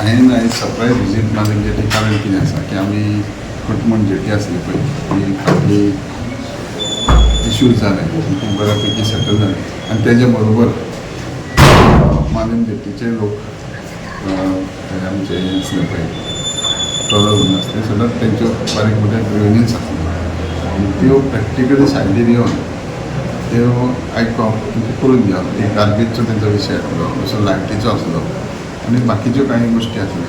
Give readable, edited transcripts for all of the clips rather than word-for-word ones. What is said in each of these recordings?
हांवें आयज surprise visit मारून जेटी कारण कितें आसा की आमी खटमण जेटी आसली पळय ती फाटली इश्यूज जाले ती बऱ्यापैकी सेटल जाले आनी तेजे बरोबर मालम जेटीचे लोक आमचे आसले पळय ट्रॉलर म्हणून आसले सदांच तेंच्यो बारीक मोठ्यो युनियन्स आसल्यो आनी त्यो प्रॅक्टिकली सायडीर येवन त्यो आयकप म्हणजे करून घेवप ती गार्बेजचो तेंचो विशय आसलो जसो लायटीचो आसलो आनी बाकीच्यो कांय गोश्टी आसल्यो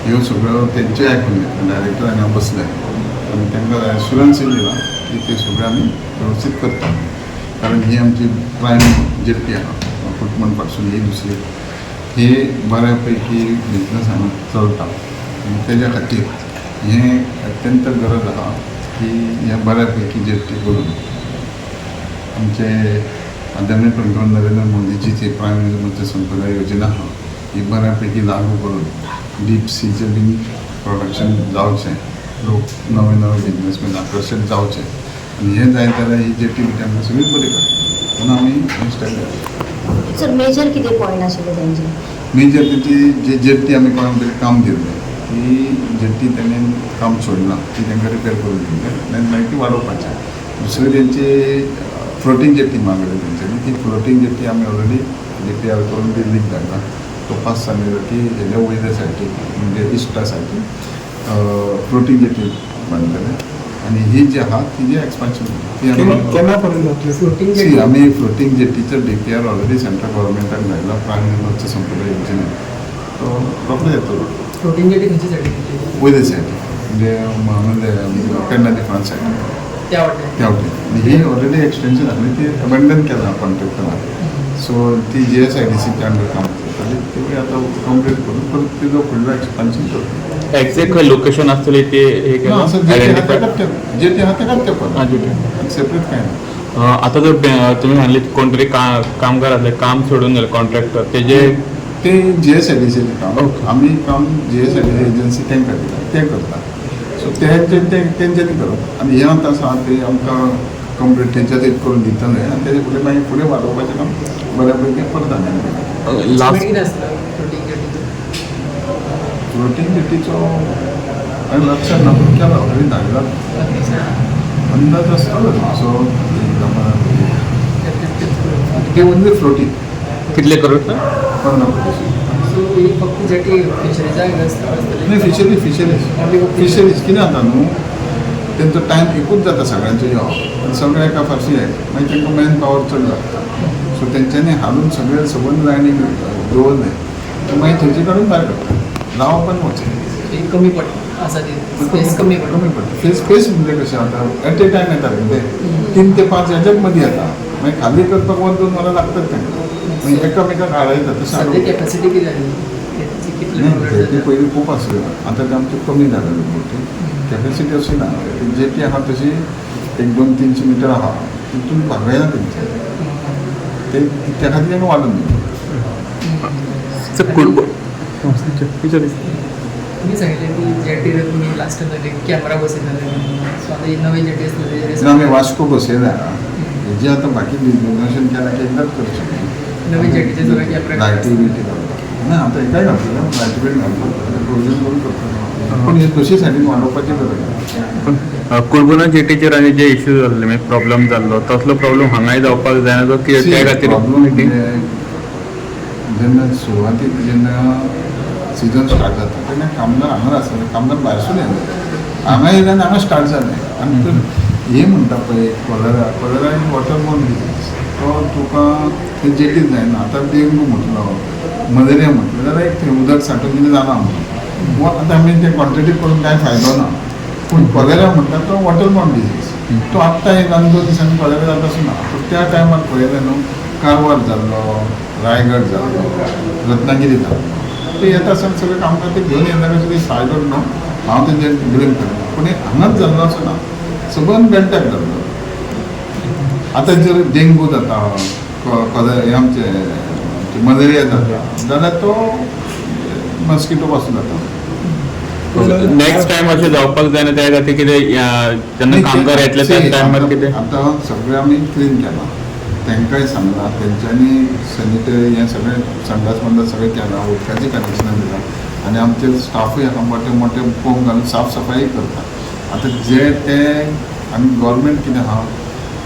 ह्यो सगळ्यो तेंचे आयकून घेतले डायरेक्टर आनी हांव बसले आनी तांकां एश्युरन्सूय दिला की ते सगळें आमी वेवस्थीत करता कारण ही आमची प्रायम जेट्टी आसा कुटमण पासून ही दुसरी ही बऱ्यापैकी बिजनस हांगा चलता आनी तेज्या खातीर हें अत्यंत गरज आसा की हें बऱ्यापैकी जेट्टी करून आमचे आदरणीय पंतप्रधान नरेंद्र मोदीची जी प्रायम मिनिस्टर मत्स्य संपदा योजना आसा ही बऱ्यापैकी लागू करून डीप सीचें बीन प्रोडक्शन जावचें लोक नवे नवे बिजनसमॅन आकर्शीत जावचे आनी हें जायत जाल्यार ही जेटी बी आमकां सगळी बरी करता म्हणून आमी हें स्टार्ट केलें. सर मेजर कितें पॉयंट आशिल्ले तेंचे मेजर तेंची जी जेट्टी आमी कोणाक तरी काम दिल्लें ती जेट्टी तेणेन काम सोडना ती तांकां रिपेर करून दिल्लें आनी मागीर ती वाडोवपाचें. दुसरी तेंची फ्लोटींग जेट्टी मागयली तेंच्यांनी ती फ्लोटींग जेट्टी आमी ऑलरेडी रिपेर करून दिल्लीक धाडला तो 5 सांगितलो की हेज्या वयल्या सायडीक म्हणजे इश्टा सायडीक फ्लोटींग जेट्टी बांदतले आनी ही जी आहा तिजें एक्सपान्शन ती केन्ना पर्यंत जातली फ्लोटींग आमी फ्लोटींग जेट्टीचो DPR ऑलरेडी सेंट्रल गव्हर्मेंटाक धाडला प्रायम मिनिस्टर संपदा योजनेन तो रोखडो येतलो. फ्लोटींग जेटी खंयच्या सायडीक वयले सायडीक म्हणजे केन्ना डिफरंट सायडीक त्या वाटेन त्या वटेन आनी ही ऑलरेडी एक्सटेंशन आसली ती अबंडन केला कॉन्ट्रॅक्टरान सो ती GSIDC अंडर काम करताली ती आतां कंप्लीट करून परत तिजो फुडलो एक्सपान्शन करता. एक्झॅक्ट लोकेशन असलेली ते हे जेटी आहा तेकाच तेंपल सेपरेट कांय ना. आता जर तुम्ही म्हणले कोणतरी कामगार असले काम सोडून गेले कॉन्ट्रॅक्टर तेजे ते GSIDC काम आमी काम GSIDC एजन्सी तांकां दिता ते करता सो तेंच्यांनी करप आनी हे आतां आसा ते आमकां कंप्लीट तेंच्या ते करून दितले आनी तेजे फुडें मागीर फुडें वाडोवपाचें काम बऱ्यापैकी करता आमी. लास्ट कितें आसता फ्लोटींग जेटीचो फ्लोटींग जेटीचो हांवें लक्षात ना पूण केला ऑलरेडी धाडला अंदाज आसतलो सो ते ओन्ली फ्लोटींग कितले करोड सर 15 कोटी. सो ही फक्त जेटी फिशरीजाक नाही फिशरीज कितें जाता न्हू तेंचो टायम एकूच जाता सगळ्यांचो यो सगळे एका फारशी आहे मागीर तांकां मॅन पावर चड लागता सो तेंच्यांनी हालून सगळे सबंद लायनीक दवरले मागीर थंयचे काडून भायर काडटा लावप आनी वचप कमी पडटा आसा ती स्पेस कमी पडटा स्पेस म्हणजे कशें जाता एट ए टायम येता न्ही ते 3 ते 5 हेच्याच मदीं येता मागीर खाली करपाक 1-2 वरां लागतात तांकां मागीर एकामेकाक हाडयता तशें सद्या कॅपॅसिटी कितें जाली ती पयलीं खूब आसल्यो आतां ते आमचे कमी जालेल्यो मोठी कॅपॅसिटी अशी ना जेटी आहा तशी 100-300 मिटर आहा तितून भागयना तेंचे ते त्या खातीर तांकां वाडून दिता. सर तुमी सांगितलें की जेटीर तुमी लास्ट कॅमेरा बसयताले सो आतां ही नवी जेटी आसली तेजेर आमी वास्को बसयल्या हेजी आतां बाकी बिजनेशन केल्या की एकदांच करचें नवीन जेटीचे सगळे कॅमेरा लायटी बिटी ना आतां एकाय घातलें लायटी बीट घालता प्रोविजन करून करता पूण हे तशी सायडीन वाडोवपाची गरज आसा. कुळबुना जेटीचेर आनी जे इश्यूज जाल्ले म्हणजे प्रॉब्लम जाल्लो तसलो प्रॉब्लम हांगाय जावपाक जायना जो की त्या खातीर प्रॉब्लम जेन्ना सुरवातीक जेन्ना सिजन स्टार्ट जाता तेन्ना कामदार हांगा आसले कामदार भायरसून येयले हांगा येयले आनी हांगा स्टार्ट जालें आनी हे म्हणटा पळय कॉलरा आनी वॉटर बोर्न डिजीज तो तुका ते जेटीच जायना आतां डेंगू म्हटलो मलेरिया म्हटलो जाल्यार एक थंय उदक साठोवन कितें जाना म्हणून आतां आमी ते कॉन्ट्रेक्ट करून कांय फायदो ना पूण कॉलेरा म्हणटा तो वॉटर बोर्न डिजीज तो आत्तां एक 2 दिसांनी कॉलेरा जाता अशें ना पूण त्या टायमार पळयलें न्हू कारवार जाल्लो रायगड जाल्लो रत्नागिरी जाल्लो ते येता आसतना सगळे कामगार ते घेवन येता कशें फायदो न्हू हांव तेंचे ब्लेम करना पूण हांगाच जाल्लो असो ना सबंद बेंट्याक जाल्लो. आतां जर डेंगू जाता हे आमचे मलेरिया जाता जाल्यार तो मस्किटो पासून जाता. नेक्स्ट टाइम अशें जावपाक जायना त्या खातीर कितें जेन्ना कामगार येतले त्या टायमार कितें आतां सगळें आमी क्लीन केलां तांकांय सांगलां तेंच्यांनी सॅनिटरी हें सगळें संडास मंडास सगळें केलां उदकाचें कनेक्शनां दिलां आणि आमचे स्टाफूय हाका मोठे मोठे पोंग घालून साफसफाई करतात. आतां जे ते आमी गव्हर्मेंट कितें आहा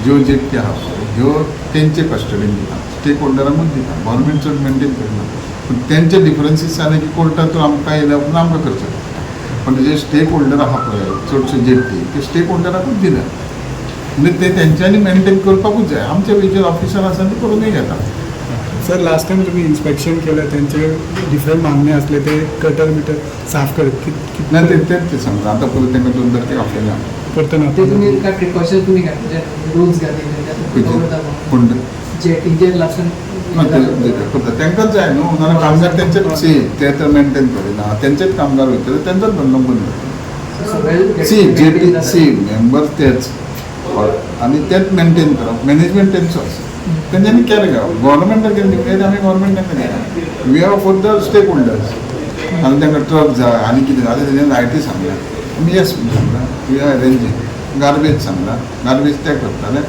ज्यो जेटी आहा पळय ह्यो तेंचे कस्टडीन दिता, स्टेक होल्डरांकूच दिता, गव्हर्मेंट चड मेंटेन करना. पूण तेंचे डिफरन्सीस जाले की कोर्टांतून आमकां येयल्या उपरांत आमकां करचें पडटा. पण जे स्टेक होल्डर आहा पळय चडशे जेटी ते स्टेक होल्डराकूच दिल्या, म्हणजे ते तेंच्यांनी मेंटेन करपाकूच जाय. आमचे वेचर ऑफिसर आसा ते करूनय घेता. सर लास्ट टाइम तुम्ही इन्स्पेक्शन केलं त्यांचे डिफरंट मागणे असले ते गटर बिटर साफ करत नाही तेच ते सांगता. आता परत तांकां 2 तारखेक आपल्याला करताना ते तुम्ही काय प्रिकॉशन तुम्ही काय म्हणजे रूल्स घातले पूण जे टीचर लास्टान करता तेंकांच जाय न्हू. नाजाल्यार कामगार तेंचेच ते तर मेंटेन करिना, तेंचेच कामगार वयतले तेंचोच धंदो बंद जातलो. जेटी मेंबर तेच आणि तेच मेंटेन करप, मॅनेजमेंट तेंचोच, तेंच्यांनी केअर घेवप. गव्हर्मेंटाक कितें दिवप आमी गव्हर्मेंटाक दिना. We are for the stake holders. आनी तांकां ट्रक जाय आनी कितें जाय तेजें लायटी सांगल्या आमी येस सांगला, वी आर अरेंजींग. गार्बेज सांगला, गार्बेज ते करताले.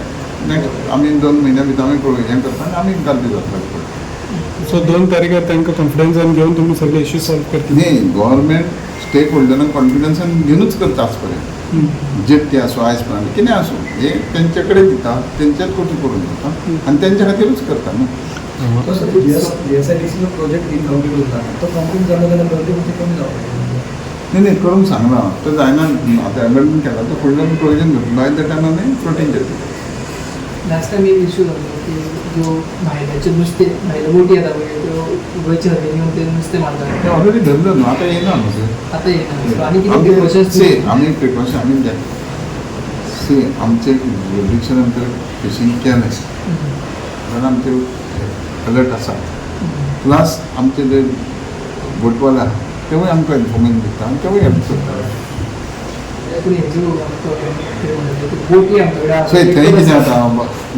नेक्स्ट आमी 2 म्हयन्या भितर आमी हें करता आनी आमी गार्बेज वापरता. सो 2 तारखेर तांकां कॉन्फिडन्सान घेवन तुमी सगळे इश्यू सॉल्व करता. न्ही गव्हर्मेंट स्टेक होल्डरांक कॉन्फिडन्सान घेवनूच करता आज पर्यंत. जेटी आसूं आयज पर्यंत कितें आसूं हे तेंचे कडेन दिता, तेंचेच कोटी करून दिता आनी तेंच्या खातीरूच करता न्हू. DSIDCలో प्रोजेक्ट इनकम्प्लीट उरला तो कंप्लीट जालो जाल्यार गर्दी कितें कमी जावपाक नाही करूंक सांगला तो जायना. आतां एमेंडमेंट केला तो फुडल्यान प्रोविजन घेतलो बाय द टायम आमी फ्लोटींग जेटी. लास्ट टाइम एक इश्यू जालो की जो भायल्याचे नुस्तें भायले बोटी येता पळय त्यो गोंयच्या हद्दीन येवन ते नुस्तें ते मारता ऑलरेडी धरलो न्हू, आतां येना न्हू ते. आतां येना. आनी कितें प्रिकॉशन्स आमी प्रिकॉशन आमी घे आमचे जुरिडिक्शन अंतर फिशींग केलें कारण आमचे अलर्ट आसा. प्लस आमचे जे बोटवाले आहा तेवूय आमकां इन्फॉर्मेशन दिता आनी तेवूय हेल्प करता. पूण हेज्यो बोटी आमचे कडेन सो थंय कितें जाता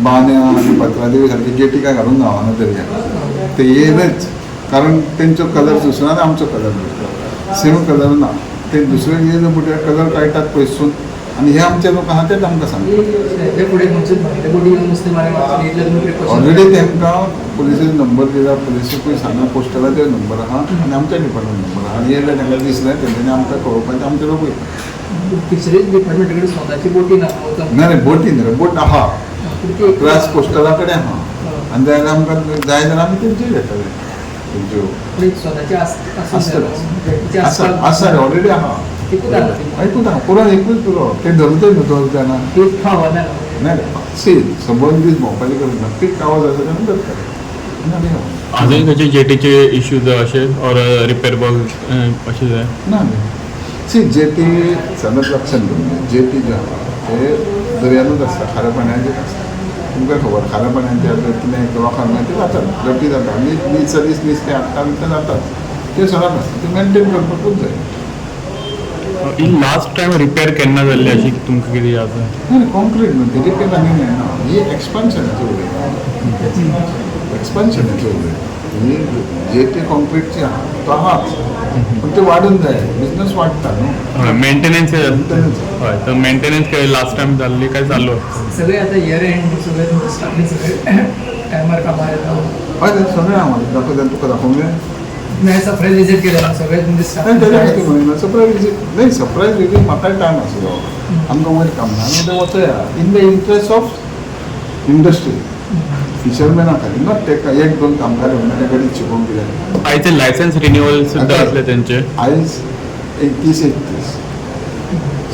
बांद्या आनी पत्रादेवी सारके गेटी काय घालूंक गावना दर्याक. ते येयलेच कारण तेंचो कलर दुसरो आनी आमचो कलर दुसरो सेम कलर ना. ते दुसरे येयले बोटी कलर काडटात पयसून आनी हे आमचे लोक आहा तेच आमकां सांगता. हेजे फुडें खंयचोच भायले बोटी येवन नुस्तें मारप इतले तुमी प्रिकॉशन ऑलरेडी तेंकां पुलिसेचो नंबर दिला, पुलिसेकूय सांगा पोस्टलाचो नंबर आहा आनी आमच्या डिपार्टमेंट नंबर आहा. आनी येयले तांकां दिसलें तेंच्यांनी आमकां कळोवपाचें आमचे लोक वयता. फिशरीज डिपार्टमेंट कडेन स्वताची बोटी ना ना बोटी न्ही बोट आहा प्लस पोस्टला कडेन आहा आनी जाय जाल्यार आमकां जाय जाल्यार आमी तेंच्यो घेतले. तेंच्यो स्वताची आसा ऑलरेडी आहा. आयकून आहा पुरो एकूच पुरो ते धरतोय न्हू 2 जाणां. नाही सी सबंद दीस भोंवपाचें करना पीक आवाज आसा तेन्ना धरतले. अजून खंयचे जेटीचे इश्यूज अशे ऑर रिपेअर वर्क अशें जाय ना सी जेटी सनद लक्षण घेवन जेटी जे आहा ते दर्यानूच आसता, खाऱ्या पाण्याचेर आसता. तुमकां खबर खाऱ्या पाण्याचेर जर कितें लोकांक ते जातात लटी जाता नीस नुस्तें हाडटा ते जातात. ते सगळ्यांक आसता ते मेंटेन करपाकूच जाय. लास्ट टाइम रिपेअर केन्ना जाल्ली अशी तुमकां कितें याद आसा? नाही कॉन्क्रीट न्हू ते रिपेर आनी मेळना. ही एक्सपान्शनाची उलयता एक्सपान्शनाची उलयता. ही जेटी कॉन्क्रीटची आहा तो आहाच पूण ते वाडून जाय बिजनस वाडटा न्हू. हय मेंटेनन्स हय तर मेंटेनन्स लास्ट टाइम जाल्ली काय चालू सगळे आता इयर एंड सगळे तुमचे स्टाफीन सगळे टायमार कामार येता. हय ते सगळें आम्हाला दाखोवन तुका दाखोवंक जाय. नाही सरप्राईज विजीट केलेला सगळे तुमचे स्टाफ सरप्रायज विजीट नाही सरप्रायज विजीट म्हाकाय टायम आसलो आमकां वयर काम ना ते वचया in the interest of industry फिशरमॅना खातीर नॉट तेका 1-2 कामगार येवन ते कडेन शिकोवंक कितें. आयचे लायसन्स रिन्युअल सुद्दां आसले तेंचे आयज 31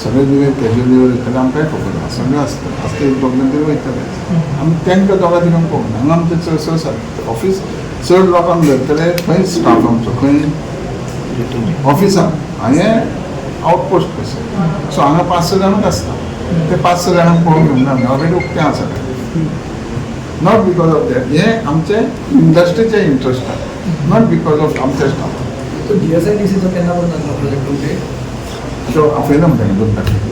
सगळे दिवे कॅज्युअल दिवे वयतले आमकांय खबर ना सगळें आसता एक प्रॉब्लेम तरी वयतले आमी तांकां दोगां तिगांक पळोवंक ना. हांगा आमचें चड ऑफीस चड लोकांक धरतले खंय स्टाफ आमचो खंय ऑफिसान आनी आउटपोस्ट कशें. सो हांगा 5-6 जाणूच आसता ते 5-6 जाणांक पळोवंक घेवना आमी ऑलरेडी उक्तें आसा. नॉट बिकॉज ऑफ दॅट हे आमचे इंडस्ट्रीचे इंट्रस्ट आहा नॉट बिकॉज ऑफ आमचे स्टाफ. तो DSIDCचो केन्ना पर्यंत जातलो प्रोजेक्ट तुमचे तो आपयला म्हणटा 2 तारखेक.